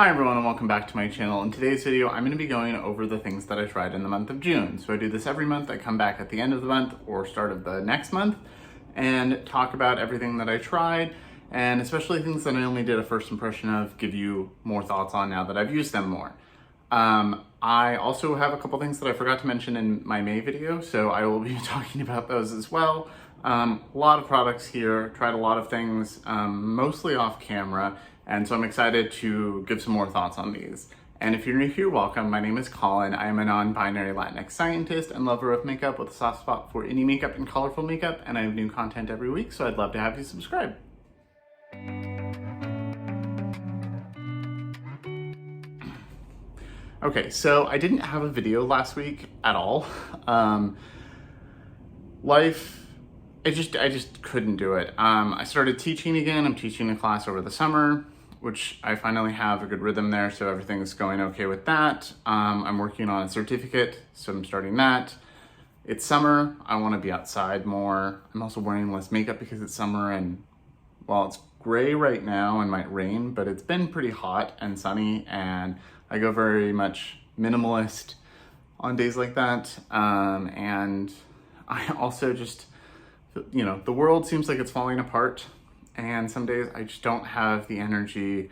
Hi everyone and welcome back to my channel. In today's video, I'm going to be going over the things that I tried in the month of June. So I do this every month. I come back at the end of the month or start of the next month and talk about everything that I tried, and especially things that I only did a first impression of, give you more thoughts on now that I've used them more. I also have a couple things that I forgot to mention in my May video, so I will be talking about those as well. A lot of products here, tried a lot of things, mostly off camera, and so I'm excited to give some more thoughts on these. And if you're new here, welcome. My name is Colin. I am a non-binary Latinx scientist and lover of makeup with a soft spot for indie makeup and colorful makeup, and I have new content every week, so I'd love to have you subscribe. Okay, so I didn't have a video last week at all. I just couldn't do it. I started teaching again. I'm teaching a class over the summer, which I finally have a good rhythm there, so everything's going okay with that. I'm working on a certificate, so I'm starting that. It's summer, I wanna be outside more. I'm also wearing less makeup because it's summer, and well, it's gray right now and might rain, but it's been pretty hot and sunny, and I go very much minimalist on days like that. And I also just, you know, the world seems like it's falling apart, and some days I just don't have the energy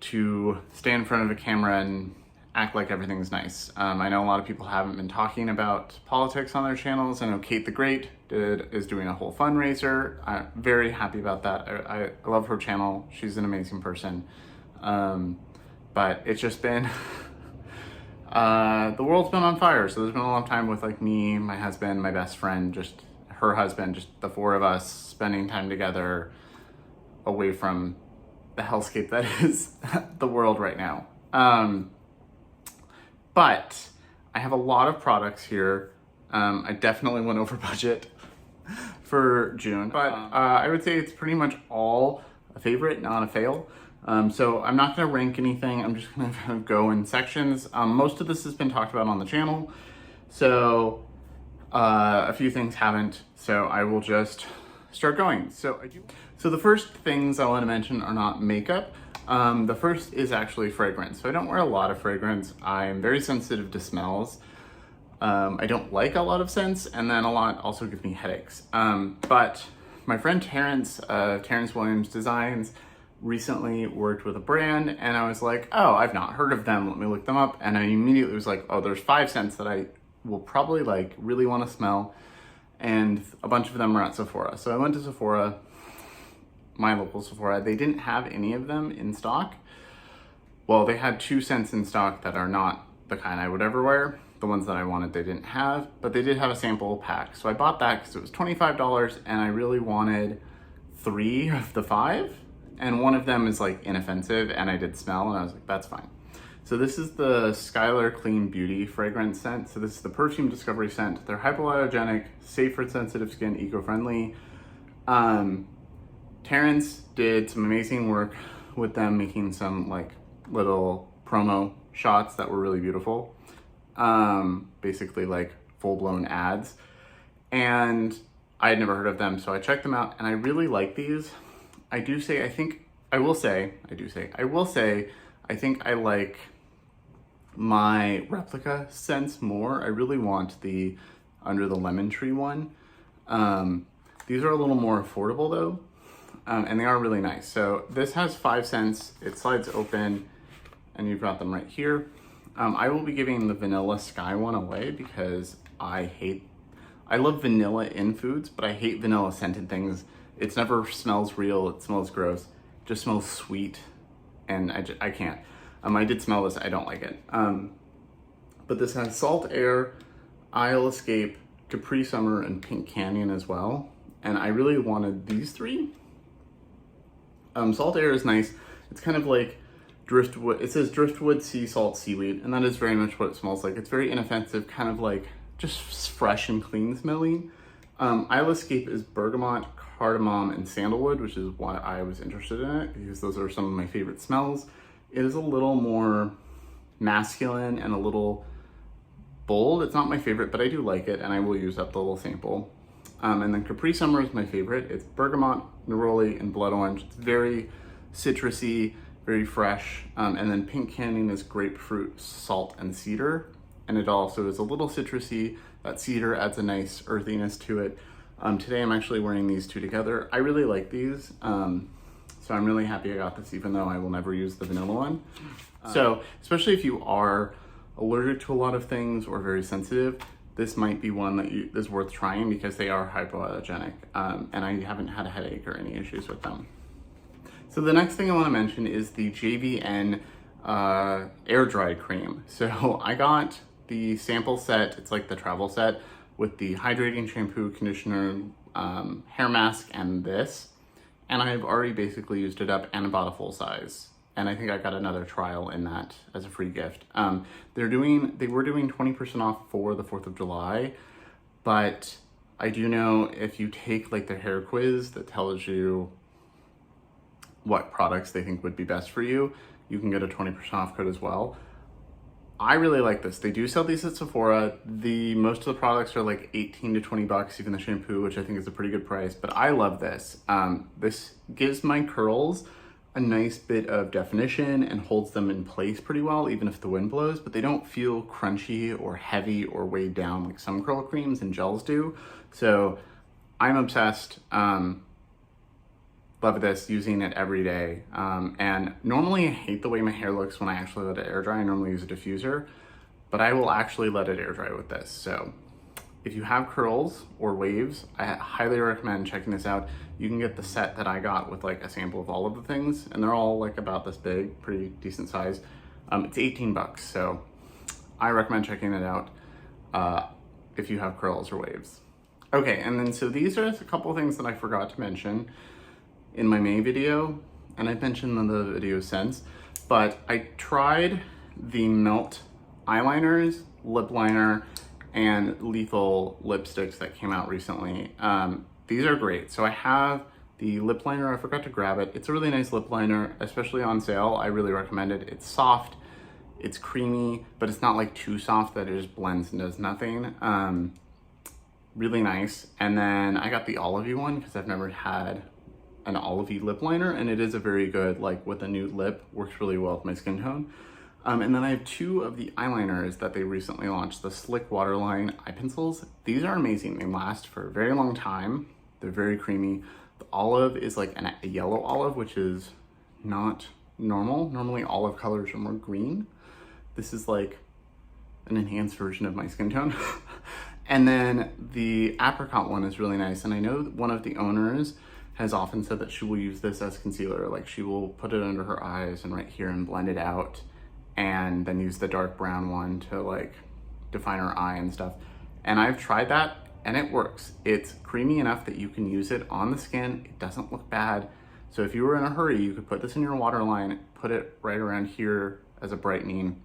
to stand in front of a camera and act like everything's nice. I know a lot of people haven't been talking about politics on their channels. I know Kate the Great is doing a whole fundraiser. I'm very happy about that. I love her channel. She's an amazing person. But it's just been, the world's been on fire. So there's been a long time with like me, my husband, my best friend, just her husband, just the four of us spending time together away from the hellscape that is the world right now. But I have a lot of products here. I definitely went over budget for June, but I would say it's pretty much all a favorite, not a fail. So I'm not gonna rank anything. I'm just gonna go in sections. Most of this has been talked about on the channel, so a few things haven't, so I will just start going. So the first things I want to mention are not makeup. The first is actually fragrance. So I don't wear a lot of fragrance. I'm very sensitive to smells. I don't like a lot of scents, and then a lot also give me headaches. But my friend Terrence Williams Designs recently worked with a brand, and I was like, oh, I've not heard of them. Let me look them up. And I immediately was like, oh, there's 5 scents that I will probably like really want to smell, and a bunch of them are at Sephora. So I went to Sephora, my local Sephora. They didn't have any of them in stock. Well, they had 2 scents in stock that are not the kind I would ever wear. The ones that I wanted they didn't have, but they did have a sample pack. So I bought that because it was $25, and I really wanted 3 of the 5, and one of them is like inoffensive, and I did smell, and I was like, that's fine. So this is the Skylar Clean Beauty fragrance scent. So this is the Perfume Discovery scent. They're hypoallergenic, safe for sensitive skin, eco-friendly. Terrence did some amazing work with them, making some like little promo shots that were really beautiful. Basically like full-blown ads. And I had never heard of them, so I checked them out, and I really like these. I will say, I think I like my replica scents more. I really want the Under the Lemon Tree one. These are a little more affordable though, and they are really nice. So this has 5 scents. It slides open, and you've got them right here. I will be giving the Vanilla Sky one away because I love vanilla in foods, but I hate vanilla scented things. It never smells real, it smells gross, it just smells sweet, and I can't. I did smell this, I don't like it. But this has Salt Air, Isle Escape, Capri Summer, and Pink Canyon as well. And I really wanted these 3. Salt Air is nice. It's kind of like driftwood. It says driftwood, sea salt, seaweed, and that is very much what it smells like. It's very inoffensive, kind of like just fresh and clean smelling. Isle Escape is bergamot, cardamom, and sandalwood, which is why I was interested in it, because those are some of my favorite smells. It is a little more masculine and a little bold. It's not my favorite, but I do like it, and I will use up the little sample. And then Capri Summer is my favorite. It's bergamot, neroli, and blood orange. It's very citrusy. very fresh. And then Pink Canyon is grapefruit, salt, and cedar. And it also is a little citrusy. That cedar adds a nice earthiness to it. Today I'm actually wearing these two together. I really like these. So I'm really happy I got this, even though I will never use the vanilla one. So especially if you are allergic to a lot of things or very sensitive, this might be one that is worth trying because they are hypoallergenic. And I haven't had a headache or any issues with them. So the next thing I want to mention is the JVN air dry cream. So I got the sample set, it's like the travel set, with the hydrating shampoo, conditioner, hair mask, and this. And I've already basically used it up and bought a full size. And I think I got another trial in that as a free gift. They were doing 20% off for the 4th of July, but I do know if you take like their hair quiz that tells you what products they think would be best for you, you can get a 20% off code as well. I really like this. They do sell these at Sephora. Most of the products are like 18 to 20 bucks, even the shampoo, which I think is a pretty good price, but I love this. This gives my curls a nice bit of definition and holds them in place pretty well, even if the wind blows, but they don't feel crunchy or heavy or weighed down like some curl creams and gels do. So I'm obsessed. Love this, using it every day. And normally I hate the way my hair looks when I actually let it air dry. I normally use a diffuser, but I will actually let it air dry with this. So if you have curls or waves, I highly recommend checking this out. You can get the set that I got with like a sample of all of the things, and they're all like about this big, pretty decent size. It's 18 bucks, so I recommend checking it out if you have curls or waves. Okay, and then so these are a couple of things that I forgot to mention in my May video, and I've mentioned in the video since, but I tried the Melt eyeliners, lip liner, and Lethal lipsticks that came out recently. These are great. So I have the lip liner, I forgot to grab it. It's a really nice lip liner, especially on sale. I really recommend it. It's soft, it's creamy, but it's not like too soft that it just blends and does nothing. Really nice. And then I got the olivey one because I've never had an olivey lip liner, and it is a very good, like with a nude lip, works really well with my skin tone. And then I have two of the eyeliners that they recently launched, the Slick Waterline eye pencils. These are amazing. They last for a very long time. They're very creamy. The olive is like a yellow olive, which is not normal. Normally olive colors are more green. This is like an enhanced version of my skin tone. And then the apricot one is really nice. And I know one of the owners has often said that she will use this as concealer. Like she will put it under her eyes and right here and blend it out, and then use the dark brown one to like define her eye and stuff. And I've tried that and it works. It's creamy enough that you can use it on the skin. It doesn't look bad. So if you were in a hurry, you could put this in your waterline, put it right around here as a brightening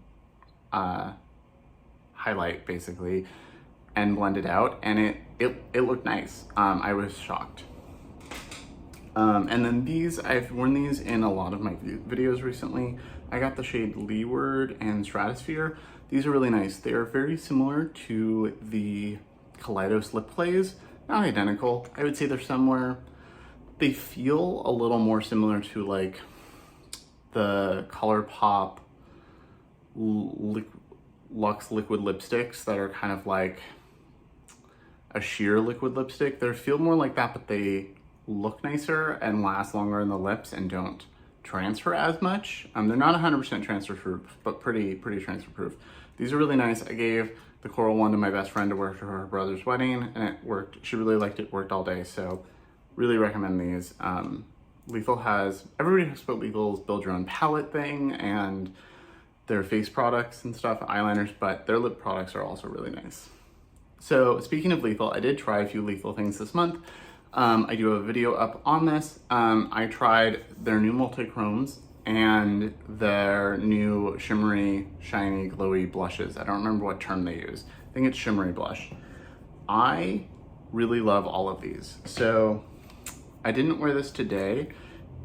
highlight basically, and blend it out, and it looked nice. I was shocked. And then these, I've worn these in a lot of my videos recently. I got the shade Leeward and Stratosphere. These are really nice. They are very similar to the Kaleidos Lip Plays. Not identical. I would say they're somewhere. They feel a little more similar to like the ColourPop Luxe liquid lipsticks that are kind of like a sheer liquid lipstick. They feel more like that, but they look nicer and last longer in the lips and don't transfer as much. They're not 100% transfer proof, but pretty transfer proof. These are really nice. I gave the coral one to my best friend to wear to her brother's wedding, and it worked. She really liked it, worked all day, so really recommend these. Lethal has, everybody talks about Lethal's build your own palette thing and their face products and stuff, eyeliners, but their lip products are also really nice. So speaking of Lethal, I did try a few Lethal things this month. I do have a video up on this. I tried their new multi-chromes and their new shimmery, shiny, glowy blushes. I don't remember what term they use. I think it's shimmery blush. I really love all of these. So I didn't wear this today,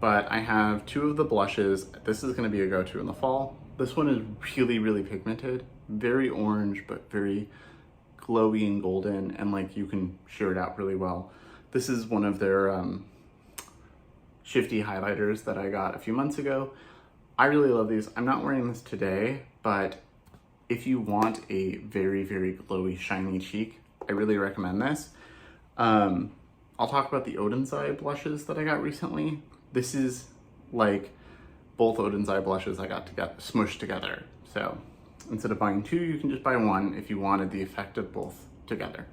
but I have two of the blushes. This is gonna be a go-to in the fall. This one is really pigmented, very orange, but very glowy and golden, and like you can sheer it out really well. This is one of their shifty highlighters that I got a few months ago. I really love these. I'm not wearing this today, but if you want a very, very glowy, shiny cheek, I really recommend this. I'll talk about the Odens Eye blushes that I got recently. This is like both Odens Eye blushes I got smushed together. So instead of buying two, you can just buy one if you wanted the effect of both together.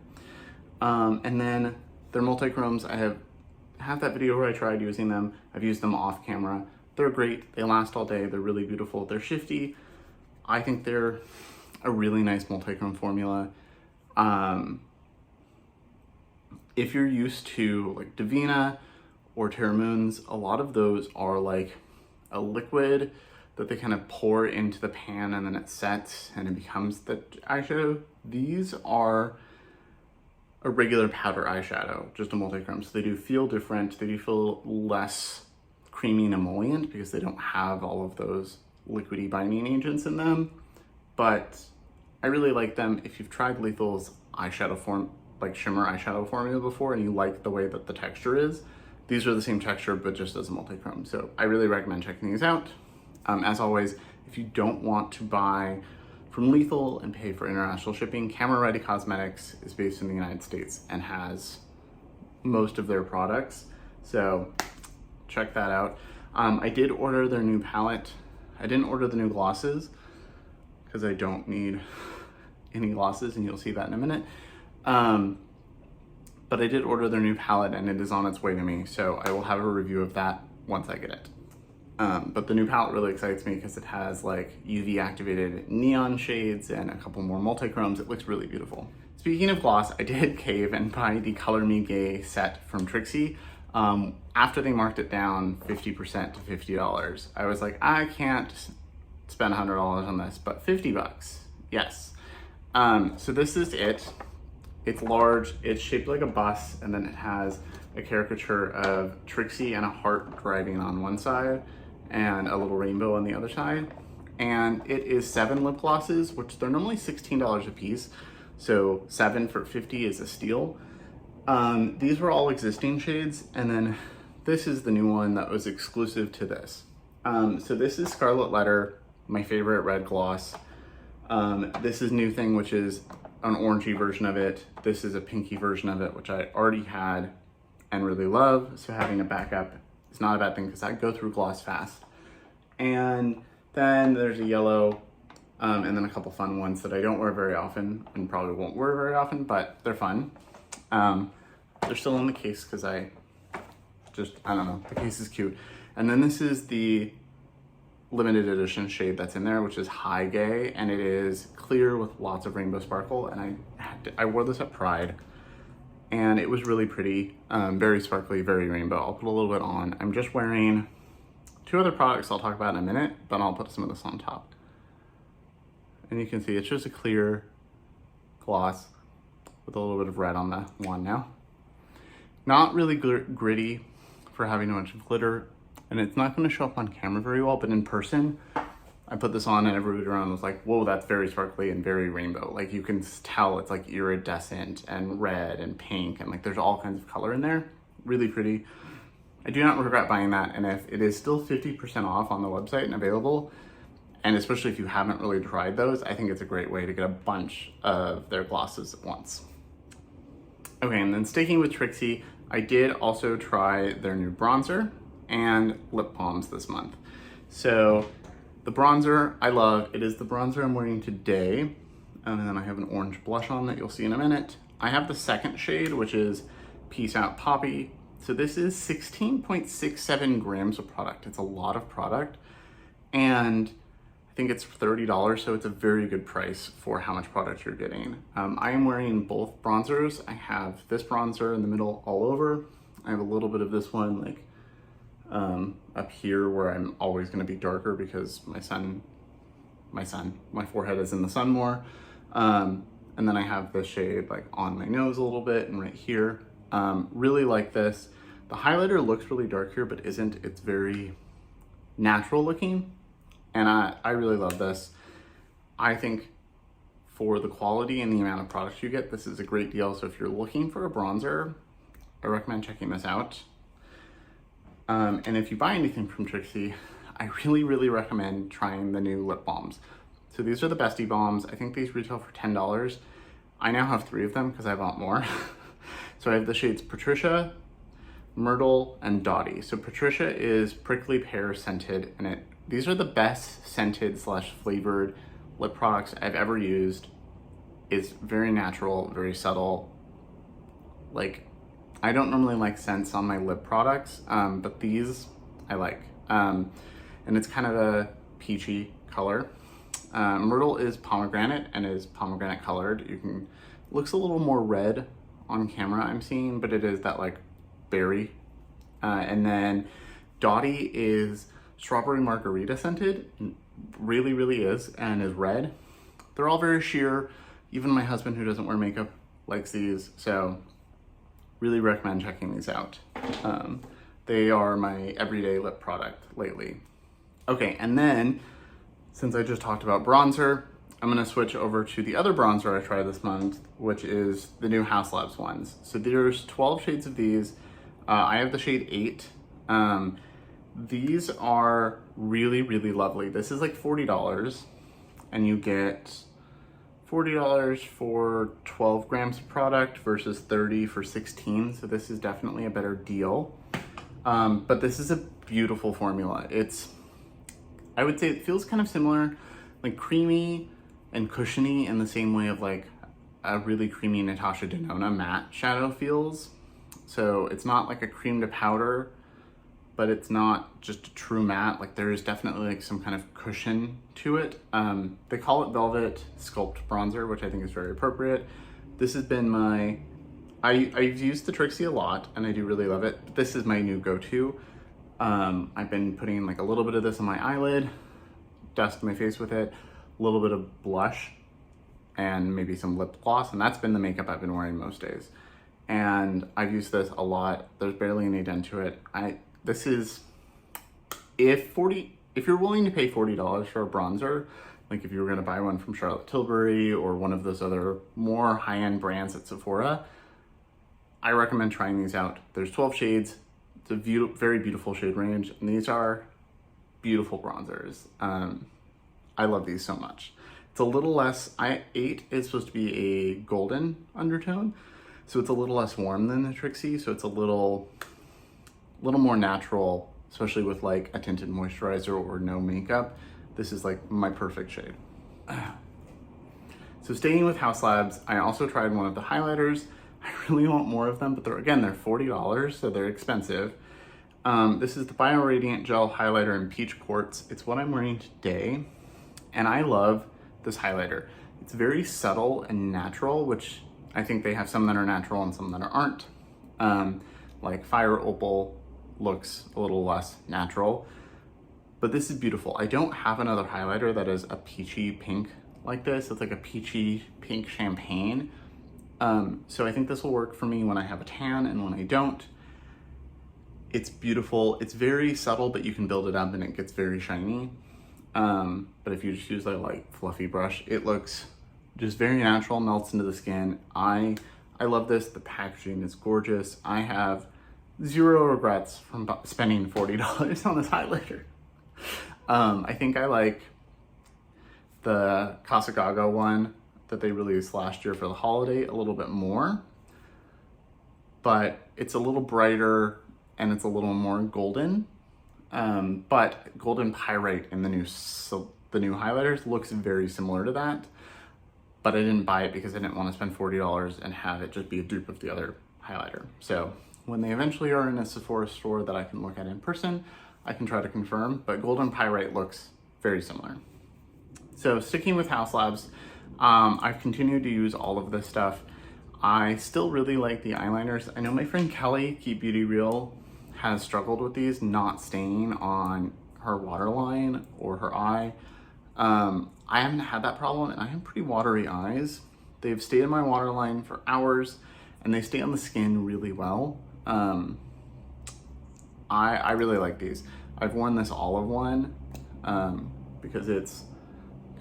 And then they're multi-chromes. I have that video where I tried using them. I've used them off camera. They're great. They last all day. They're really beautiful. They're shifty. I think they're a really nice multi-chrome formula. If you're used to like Divina or Terra Moons, a lot of those are like a liquid that they kind of pour into the pan and then it sets and it becomes the eyeshadow. These are a regular powder eyeshadow, just a multi-chrome. So they do feel different. They do feel less creamy and emollient because they don't have all of those liquidy binding agents in them. But I really like them. If you've tried Lethal's eyeshadow form, like shimmer eyeshadow formula before, and you like the way that the texture is, these are the same texture, but just as a multi-chrome. So I really recommend checking these out. As always, if you don't want to buy from Lethal and pay for international shipping, Camera Ready Cosmetics is based in the United States and has most of their products. So check that out. I did order their new palette. I didn't order the new glosses because I don't need any glosses, and you'll see that in a minute. But I did order their new palette and it is on its way to me. So I will have a review of that once I get it. But the new palette really excites me because it has like UV activated neon shades and a couple more multi-chromes. It looks really beautiful. Speaking of gloss, I did cave and buy the Color Me Gay set from Trixie. After they marked it down 50% to $50, I was like, I can't spend $100 on this, but 50 bucks, yes. So this is it. It's large, it's shaped like a bus, and then it has a caricature of Trixie and a heart driving on one side and a little rainbow on the other side. And it is 7 lip glosses, which they're normally $16 a piece. So 7 for $50 is a steal. These were all existing shades, and then this is the new one that was exclusive to this. So this is Scarlet Letter, my favorite red gloss. This is New Thing, which is an orangey version of it. This is a pinky version of it, which I already had and really love. So having a backup is not a bad thing because I go through gloss fast. And then there's a yellow, and then a couple fun ones that I don't wear very often and probably won't wear very often, but they're fun. They're still in the case because I don't know, the case is cute. And then this is the limited edition shade that's in there, which is High Gay, and it is clear with lots of rainbow sparkle. And I wore this at Pride and it was really pretty, very sparkly, very rainbow. I'll put a little bit on. I'm just wearing 2 other products I'll talk about in a minute, but I'll put some of this on top. And you can see it's just a clear gloss with a little bit of red on the wand now. Not really gritty for having a bunch of glitter, and it's not going to show up on camera very well, but in person, I put this on and everybody around was like, whoa, that's very sparkly and very rainbow. Like you can tell it's like iridescent and red and pink, and like there's all kinds of color in there. Really pretty. I do not regret buying that, and if it is still 50% off on the website and available, and especially if you haven't really tried those, I think it's a great way to get a bunch of their glosses at once. Okay, and then sticking with Trixie, I did also try their new bronzer and lip balms this month. So the bronzer I love. It is the bronzer I'm wearing today, and then I have an orange blush on that you'll see in a minute. I have the second shade, which is Peace Out Poppy. So this is 16.67 grams of product. It's a lot of product, and I think it's $30, so it's a very good price for how much product you're getting. I am wearing both bronzers. I have this bronzer in the middle all over. I have a little bit of this one like up here where I'm always going to be darker because my forehead is in the sun more. And then I have this shade like on my nose a little bit and right here. Really like this. The highlighter looks really dark here, but isn't. It's very natural looking. And I really love this. I think for the quality and the amount of products you get, this is a great deal. So if you're looking for a bronzer, I recommend checking this out. And if you buy anything from Trixie, I really recommend trying the new lip balms. So these are the Bestie Balms. I think these retail for $10. I now have 3 of them because I bought more. So I have the shades Patricia, Myrtle, and Dottie. So Patricia is prickly pear scented, and these are the best scented / flavored lip products I've ever used. It's very natural, very subtle. Like, I don't normally like scents on my lip products, but these I like. And it's kind of a peachy color. Myrtle is pomegranate and is pomegranate colored. Looks a little more red on camera I'm seeing, but it is that like berry. And then Dottie is strawberry margarita scented, really is, and is red. They're all very sheer. Even my husband, who doesn't wear makeup, likes these, so really recommend checking these out. They are my everyday lip product lately. Okay, and then since I just talked about bronzer, I'm gonna switch over to the other bronzer I tried this month, which is the new Haus Labs ones. So there's 12 shades of these. I have the shade 8. These are really lovely. This is like $40, and you get $40 for 12 grams of product versus 30 for 16. So this is definitely a better deal. But this is a beautiful formula. I would say it feels kind of similar, like creamy and cushiony in the same way of like a really creamy Natasha Denona matte shadow feels. So it's not like a cream to powder, but it's not just a true matte. Like there is definitely like some kind of cushion to it. They call it Velvet Sculpt Bronzer, which I think is very appropriate. This has been I've used the Trixie a lot and I do really love it. But this is my new go-to. I've been putting like a little bit of this on my eyelid, dust my face with it, a little bit of blush, and maybe some lip gloss, and that's been the makeup I've been wearing most days. And I've used this a lot. There's barely any dent to it. This is, if you're willing to pay $40 for a bronzer, like if you were gonna buy one from Charlotte Tilbury or one of those other more high-end brands at Sephora, I recommend trying these out. There's 12 shades. It's a very beautiful shade range, and these are beautiful bronzers. I love these so much. It's a little less, 8 is supposed to be a golden undertone, so it's a little less warm than the Trixie, so it's a little more natural, especially with like a tinted moisturizer or no makeup. This is like my perfect shade. So staying with Haus Labs, I also tried one of the highlighters. I really want more of them, but they're $40, so they're expensive. This is the Bio Radiant Gel Highlighter in Peach Quartz. It's what I'm wearing today, and I love this highlighter. It's very subtle and natural, which I think they have some that are natural and some that aren't. Like Fire Opal looks a little less natural, but this is beautiful. I don't have another highlighter that is a peachy pink like this. It's like a peachy pink champagne. So I think this will work for me when I have a tan and when I don't. It's beautiful. It's very subtle, but you can build it up and it gets very shiny. But if you just use a light fluffy brush, it looks just very natural, melts into the skin. I love this. The packaging is gorgeous. I have zero regrets from spending $40 on this highlighter. I think I like the Casa one that they released last year for the holiday a little bit more, but it's a little brighter and it's a little more golden. But golden pyrite in the new highlighters looks very similar to that, but I didn't buy it because I didn't want to spend $40 and have it just be a dupe of the other highlighter. So when they eventually are in a Sephora store that I can look at in person, I can try to confirm, but golden pyrite looks very similar. So sticking with Haus Labs, I've continued to use all of this stuff. I still really like the eyeliners. I know my friend Kelly, Keep Beauty Real, has struggled with these not staying on her waterline or her eye. I haven't had that problem, and I have pretty watery eyes. They've stayed in my waterline for hours, and they stay on the skin really well. I really like these. I've worn this olive one because it's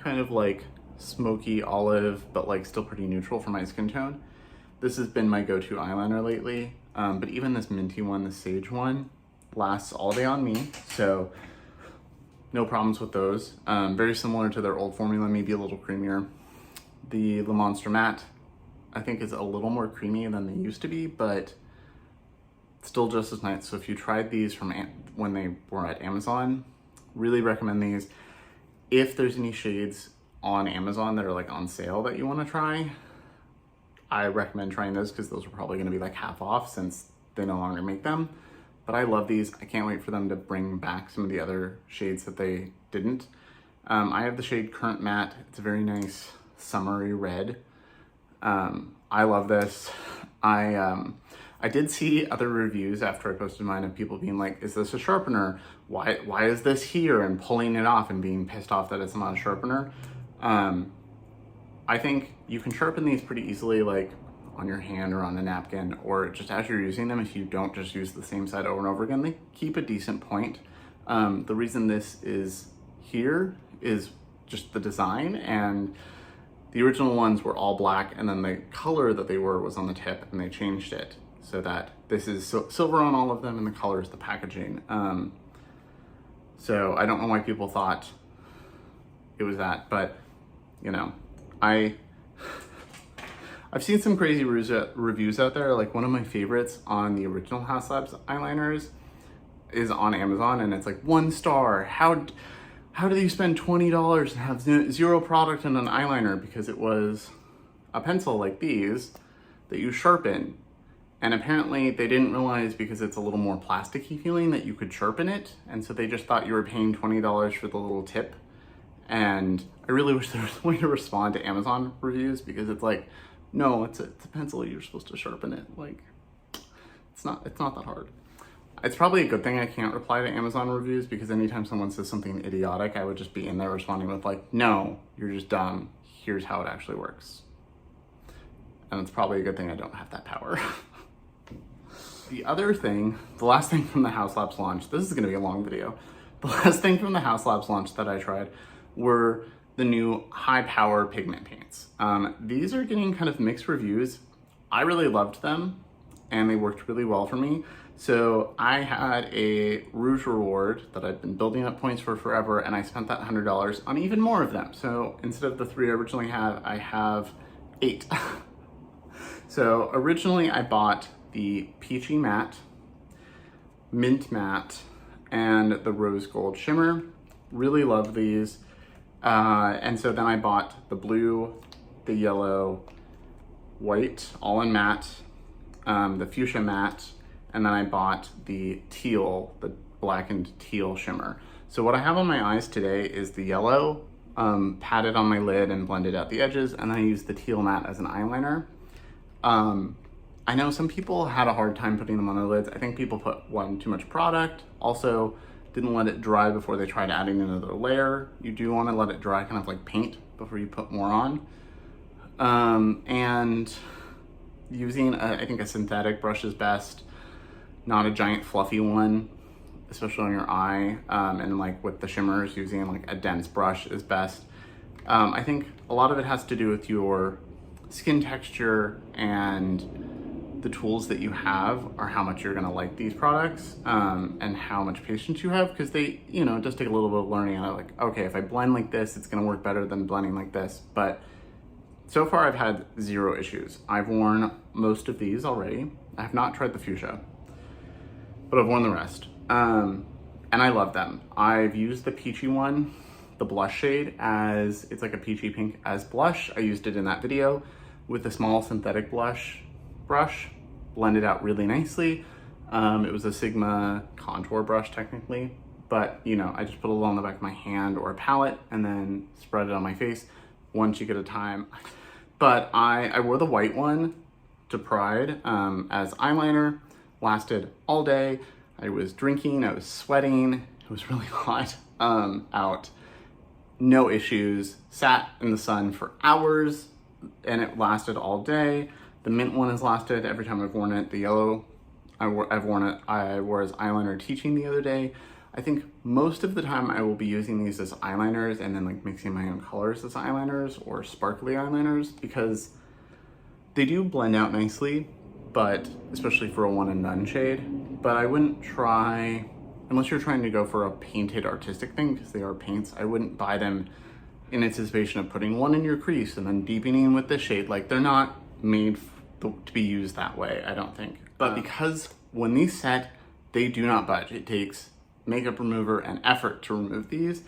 kind of like smoky olive, but like still pretty neutral for my skin tone. This has been my go-to eyeliner lately, but even this minty one, the sage one, lasts all day on me. So No problems with those. Very similar to their old formula, maybe a little creamier. The Le Monster Matte, I think, is a little more creamy than they used to be, but still just as nice. So if you tried these from when they were at Amazon, really recommend these. If there's any shades on Amazon that are like on sale that you want to try, I recommend trying those because those are probably going to be like half off since they no longer make them. But I love these. I can't wait for them to bring back some of the other shades that they didn't. I have the shade Current Matte. It's a very nice summery red. I love this. I did see other reviews after I posted mine of people being like, is this a sharpener? Why is this here? And pulling it off and being pissed off that it's not a sharpener. I think you can sharpen these pretty easily, like on your hand or on a napkin, or just as you're using them. If you don't just use the same side over and over again, they keep a decent point. The reason this is here is just the design, and the original ones were all black, and then the color that they were was on the tip, and they changed it so that this is silver on all of them, and the color is the packaging. So I don't know why people thought it was that, but you know, I've seen some crazy reviews out there. Like one of my favorites on the original Haus Labs eyeliners is on Amazon, and it's like 1 star. How do you spend $20 and have zero product in an eyeliner? Because it was a pencil like these that you sharpen. And apparently they didn't realize, because it's a little more plasticky feeling, that you could sharpen it. And so they just thought you were paying $20 for the little tip. And I really wish there was a way to respond to Amazon reviews, because it's like, no, it's a pencil, you're supposed to sharpen it. Like, it's not that hard. It's probably a good thing I can't reply to Amazon reviews, because anytime someone says something idiotic, I would just be in there responding with like, no, you're just dumb. Here's how it actually works. And it's probably a good thing I don't have that power. The other thing, the last thing from the Haus Labs launch, this is gonna be a long video. The last thing from the Haus Labs launch that I tried were the new high power pigment paints. These are getting kind of mixed reviews. I really loved them and they worked really well for me. So I had a Rouge reward that I'd been building up points for forever, and I spent that $100 on even more of them. So instead of the 3 I originally had, I have 8. So originally I bought the Peachy Matte, Mint Matte, and the Rose Gold Shimmer. Really love these. And so then I bought the blue, the yellow, white, all in matte, the fuchsia matte, and then I bought the teal, the blackened teal shimmer. So what I have on my eyes today is the yellow, patted on my lid and blended out the edges, and then I used the teal matte as an eyeliner. I know some people had a hard time putting them on their lids. I think people put too much product. Also, didn't let it dry before they tried adding another layer. You do want to let it dry, kind of like paint, before you put more on. And using, I think a synthetic brush is best, not a giant fluffy one, especially on your eye. And like with the shimmers, using like a dense brush is best. I think a lot of it has to do with your skin texture, and the tools that you have are how much you're gonna like these products, and how much patience you have, because they, you know, it does take a little bit of learning. And I'm like, okay, if I blend like this, it's gonna work better than blending like this. But so far I've had 0 issues. I've worn most of these already. I have not tried the fuchsia, but I've worn the rest. And I love them. I've used the peachy one, the blush shade, as it's like a peachy pink as blush. I used it in that video with a small synthetic brush, blended out really nicely. It was a Sigma contour brush technically, but you know, I just put a little on the back of my hand or a palette and then spread it on my face, one cheek at a time. But I wore the white one to Pride as eyeliner, lasted all day. I was drinking, I was sweating, it was really hot out. No issues, sat in the sun for hours and it lasted all day. The mint one has lasted every time I've worn it. The yellow, I've worn it, I wore as eyeliner teaching the other day. I think most of the time I will be using these as eyeliners and then like mixing my own colors as eyeliners or sparkly eyeliners, because they do blend out nicely, but especially for a one and done shade. But I wouldn't try unless you're trying to go for a painted artistic thing, because they are paints, I wouldn't buy them in anticipation of putting one in your crease and then deepening with this shade. Like, they're not made to be used that way, I don't think. But because when these set, they do not budge. It takes makeup remover and effort to remove these.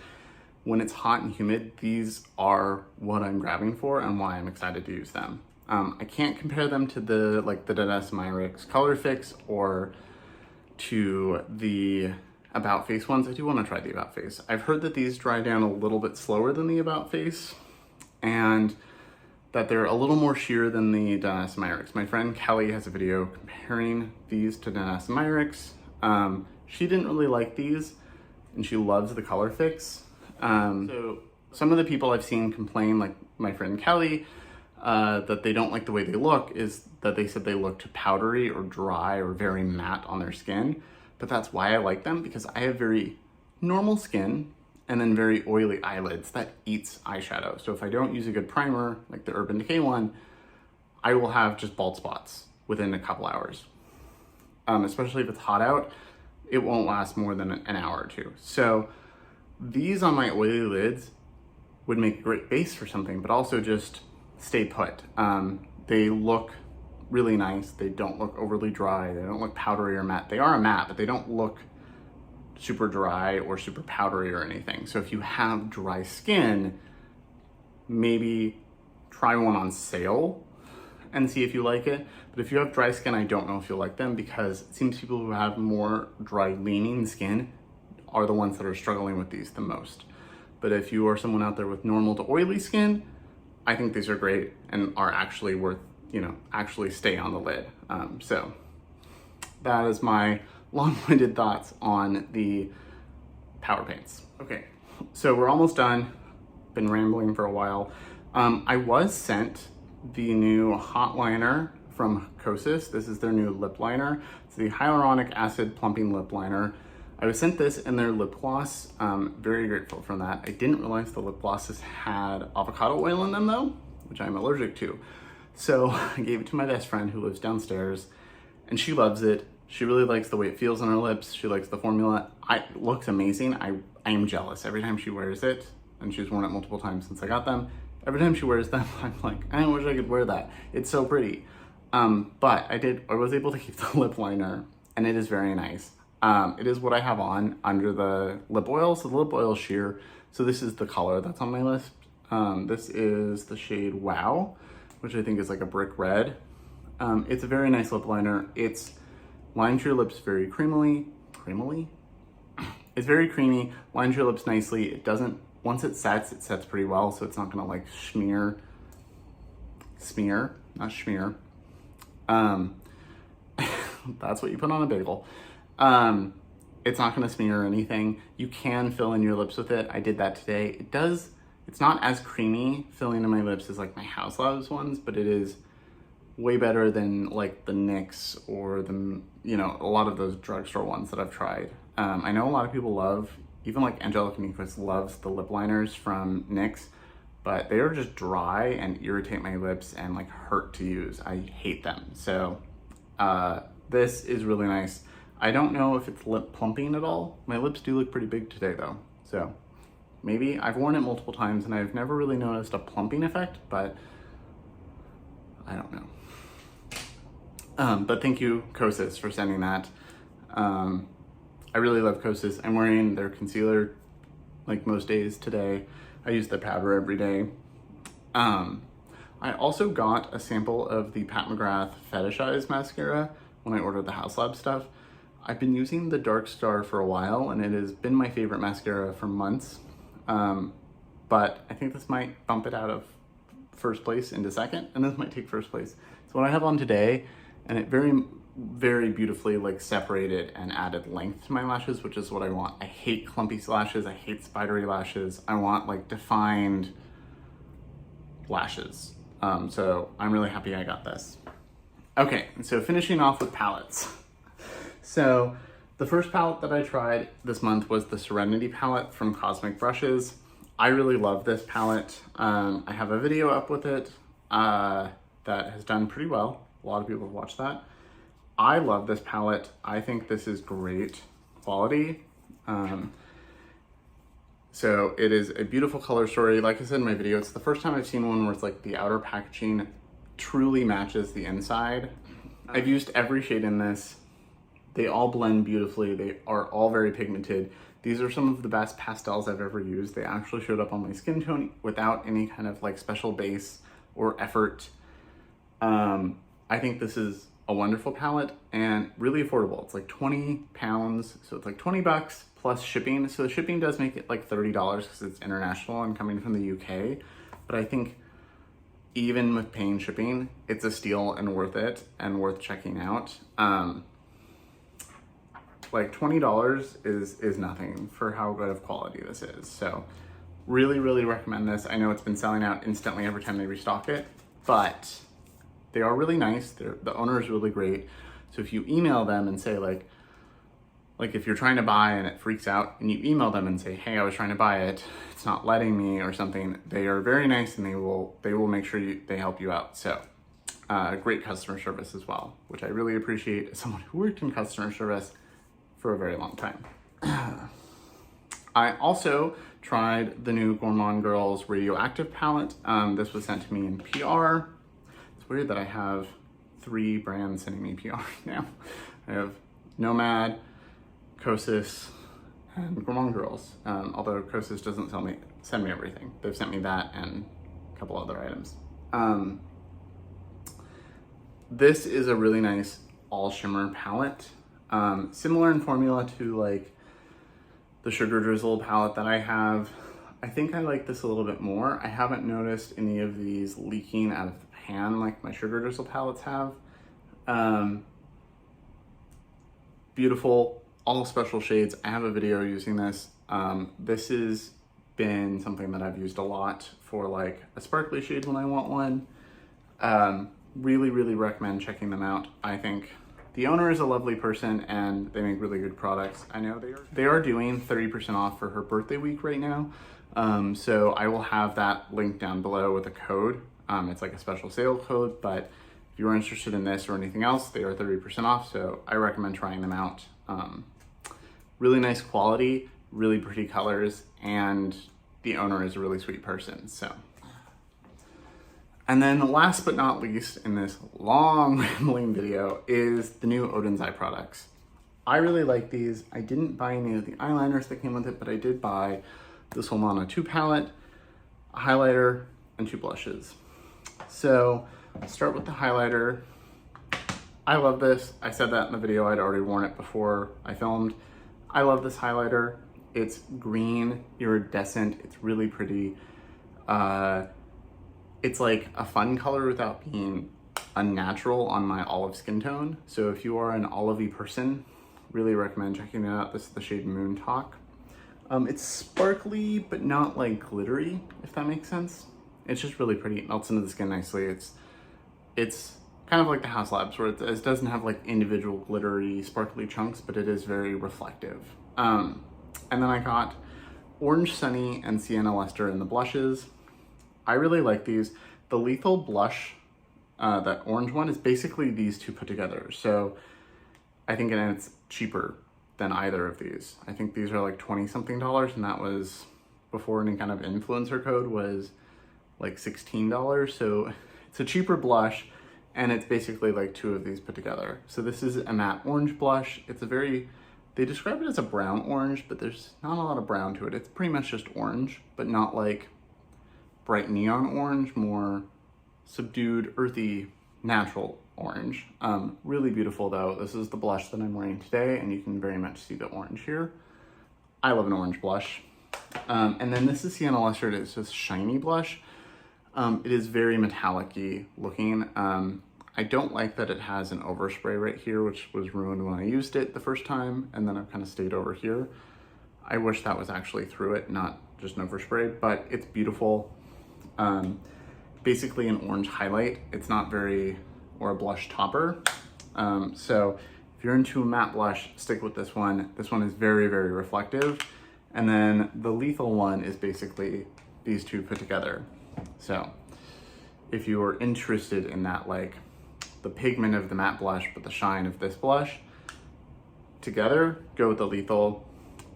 When it's hot and humid, these are what I'm grabbing for and why I'm excited to use them. I can't compare them to the Dennis Myricks Color Fix or to the About Face ones. I do want to try the About Face. I've heard that these dry down a little bit slower than the About Face and that they're a little more sheer than the Dennis Myricks. My friend Kelly has a video comparing these to Dennis Myricks. She didn't really like these and she loves the Color Fix. So some of the people I've seen complain, like my friend Kelly, that they don't like the way they look, is that they said they looked powdery or dry or very matte on their skin. But that's why I like them, because I have very normal skin and then very oily eyelids that eats eyeshadow. So if I don't use a good primer, like the Urban Decay one, I will have just bald spots within a couple hours. Especially if it's hot out, it won't last more than an hour or two. So these on my oily lids would make a great base for something, but also just stay put. They look really nice. They don't look overly dry. They don't look powdery or matte. They are a matte, but they don't look super dry or super powdery or anything. So if you have dry skin, maybe try one on sale and see if you like it. But if you have dry skin, I don't know if you'll like them, because it seems people who have more dry leaning skin are the ones that are struggling with these the most. But if you are someone out there with normal to oily skin, I think these are great and are actually worth, actually stay on the lid. So that is my long-winded thoughts on the Power Paints. Okay, so we're almost done. Been rambling for a while. I was sent the new hot liner from Kosas. This is their new lip liner. It's the hyaluronic acid plumping lip liner. I was sent this in their lip gloss. Very grateful for that. I didn't realize the lip glosses had avocado oil in them though, which I'm allergic to. So I gave it to my best friend who lives downstairs and she loves it. She really likes the way it feels on her lips. She likes the formula. It looks amazing. I am jealous every time she wears it, and she's worn it multiple times since I got them. Every time she wears them, I'm like, I wish I could wear that. It's so pretty. But I was able to keep the lip liner and it is very nice. It is what I have on under the lip oil. So the lip oil is sheer. So this is the color that's on my list. This is the shade Wow, which I think is like a brick red. It's a very nice lip liner. It's lines your lips very creamily. It's very creamy, lines your lips nicely. It doesn't, once it sets pretty well. So it's not gonna like smear, not schmear. That's what you put on a bagel. It's not gonna smear or anything. You can fill in your lips with it. I did that today. It's not as creamy filling in my lips as like my Haus ones, but it is way better than like the NYX or the, a lot of those drugstore ones that I've tried. I know a lot of people love, even like Angelica Nyquist loves the lip liners from NYX, but they are just dry and irritate my lips and like hurt to use. I hate them. So this is really nice. I don't know if it's lip plumping at all. My lips do look pretty big today though. So maybe I've worn it multiple times and I've never really noticed a plumping effect, but I don't know. But thank you, Kosas, for sending that. I really love Kosas. I'm wearing their concealer like most days today. I use their powder every day. I also got a sample of the Pat McGrath Fetishize mascara when I ordered the Haus Lab stuff. I've been using the Dark Star for a while and it has been my favorite mascara for months. But I think this might bump it out of first place into second, and this might take first place. So what I have on today, and it very, very beautifully like separated and added length to my lashes, which is what I want. I hate clumpy lashes. I hate spidery lashes. I want like defined lashes. So I'm really happy I got this. Okay, and so finishing off with palettes. So the first palette that I tried this month was the Serenity Palette from Cosmic Brushes. I really love this palette. I have a video up with it that has done pretty well. A lot of people have watched that. I love this palette. I think this is great quality. So it is a beautiful color story. Like I said in my video, it's the first time I've seen one where it's like the outer packaging truly matches the inside. I've used every shade in this. They all blend beautifully. They are all very pigmented. These are some of the best pastels I've ever used. They actually showed up on my skin tone without any kind of like special base or effort. I think this is a wonderful palette and really affordable. It's like 20 pounds, so it's like 20 bucks plus shipping. So the shipping does make it like $30 because it's international and coming from the UK. But I think even with paying shipping, it's a steal and worth it and worth checking out. Like $20 is nothing for how good of quality this is. So really, really recommend this. I know it's been selling out instantly every time they restock it, but they are really nice. The owner is really great. So if you email them and say like if you're trying to buy and it freaks out and you email them and say, hey, I was trying to buy it, it's not letting me or something, they are very nice and they will make sure they help you out. So great customer service as well, which I really appreciate as someone who worked in customer service for a very long time. I also tried the new Gourmande Girls Radioactive palette. This was sent to me in PR. It's weird that I have 3 brands sending me PR now. I have Nomad, Kosas, and Gourmande Girls. Although Kosas doesn't send me everything. They've sent me that and a couple other items. This is a really nice all shimmer palette. Similar in formula to like the Sugar Drizzle palette that I have. I think I like this a little bit more. I haven't noticed any of these leaking out of the pan like my Sugar Drizzle palettes have. Beautiful, all special shades. I have a video using this. This has been something that I've used a lot for like a sparkly shade when I want one. Really, really recommend checking them out. I think the owner is a lovely person and they make really good products. I know they are doing 30% off for her birthday week right now. So I will have that link down below with a code. It's like a special sale code, but if you are interested in this or anything else, they are 30% off. So I recommend trying them out. Really nice quality, really pretty colors, and the owner is a really sweet person. So. And then last but not least in this long rambling video is the new Odens Eye products. I really like these. I didn't buy any of the eyeliners that came with it, but I did buy this Homana 2 palette, a highlighter, and 2 blushes. So I'll start with the highlighter. I love this. I said that in the video. I'd already worn it before I filmed. I love this highlighter. It's green, iridescent. It's really pretty. It's like a fun color without being unnatural on my olive skin tone. So if you are an olivey person, really recommend checking it out. This is the shade Moon Talk. It's sparkly, but not like glittery, if that makes sense. It's just really pretty. It melts into the skin nicely. It's kind of like the Haus Labs, where it doesn't have like individual glittery, sparkly chunks, but it is very reflective. And then I got Orange Sunny and Sienna Luster in the blushes. I really like these. The Lethal Blush, that orange one, is basically these 2 put together. So I think it's cheaper than either of these. I think these are like 20 something dollars, and that was before any kind of influencer code was like $16. So it's a cheaper blush, and it's basically like 2 of these put together. So this is a matte orange blush. It's they describe it as a brown orange, but there's not a lot of brown to it. It's pretty much just orange, but not like bright neon orange, more subdued, earthy, natural orange. Really beautiful though. This is the blush that I'm wearing today, and you can very much see the orange here. I love an orange blush. And then this is Sienna Luster. It's just shiny blush. It is very metallic-y looking. I don't like that it has an overspray right here, which was ruined when I used it the first time, and then I've kind of stayed over here. I wish that was actually through it, not just an overspray, but it's beautiful. Basically an orange highlight. It's not or a blush topper. So if you're into a matte blush, stick with this one. This one is very, very reflective. And then the Lethal one is basically these 2 put together. So if you are interested in that, like the pigment of the matte blush, but the shine of this blush together, go with the Lethal.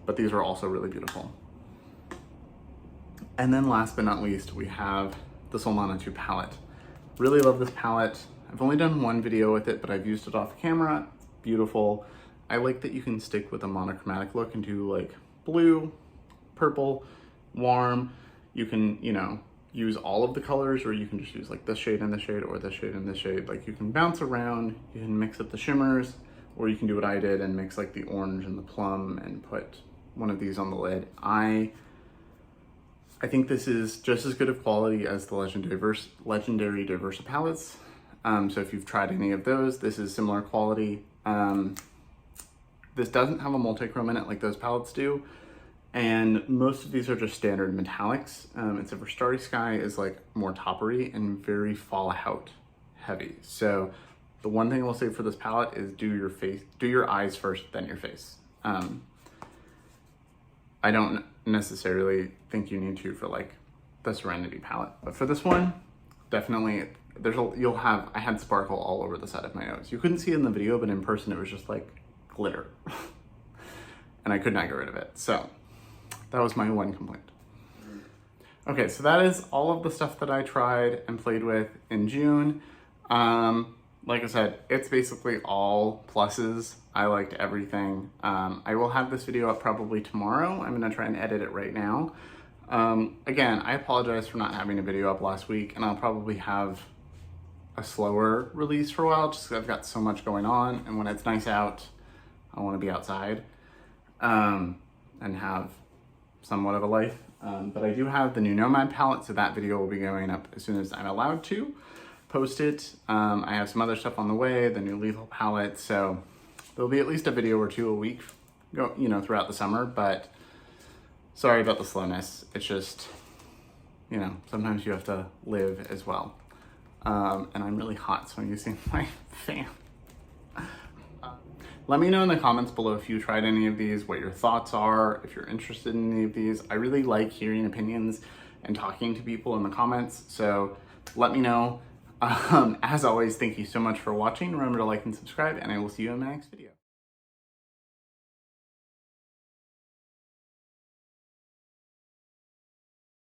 but these are also really beautiful. And then last but not least, we have the Solana 2 palette. Really love this palette. I've only done one video with it, but I've used it off camera. It's beautiful. I like that you can stick with a monochromatic look and do like blue, purple, warm. You can, you know, use all of the colors, or you can just use like this shade and this shade, or this shade and this shade. Like you can bounce around, you can mix up the shimmers, or you can do what I did and mix like the orange and the plum and put one of these on the lid. I think this is just as good of quality as the Legendary Diversa palettes. So if you've tried any of those, this is similar quality. This doesn't have a multi-chrome in it like those palettes do. And most of these are just standard metallics. Except for Starry Sky is like more toppery and very fallout heavy. So the one thing I will say for this palette is do your eyes first, then your face. I don't necessarily think you need to for like the Serenity palette, but for this one, definitely I had sparkle all over the side of my nose. You couldn't see it in the video, but in person it was just like glitter. And I could not get rid of it. So that was my one complaint. Okay, so that is all of the stuff that I tried and played with in June. Like I said, it's basically all pluses. I liked everything. I will have this video up probably tomorrow. I'm gonna try and edit it right now. Again, I apologize for not having a video up last week, and I'll probably have a slower release for a while just because I've got so much going on, and when it's nice out, I wanna be outside and have somewhat of a life. But I do have the new Nomad palette, so that video will be going up as soon as I'm allowed to post it. I have some other stuff on the way, the new Lethal palette, so there'll be at least a video or two a week throughout the summer, but sorry about the slowness. It's just, sometimes you have to live as well. And I'm really hot, so I'm using my fan. Let me know in the comments below if you tried any of these, what your thoughts are, if you're interested in any of these. I really like hearing opinions and talking to people in the comments, so let me know. As always, thank you so much for watching. Remember to like and subscribe, and I will see you in my next video.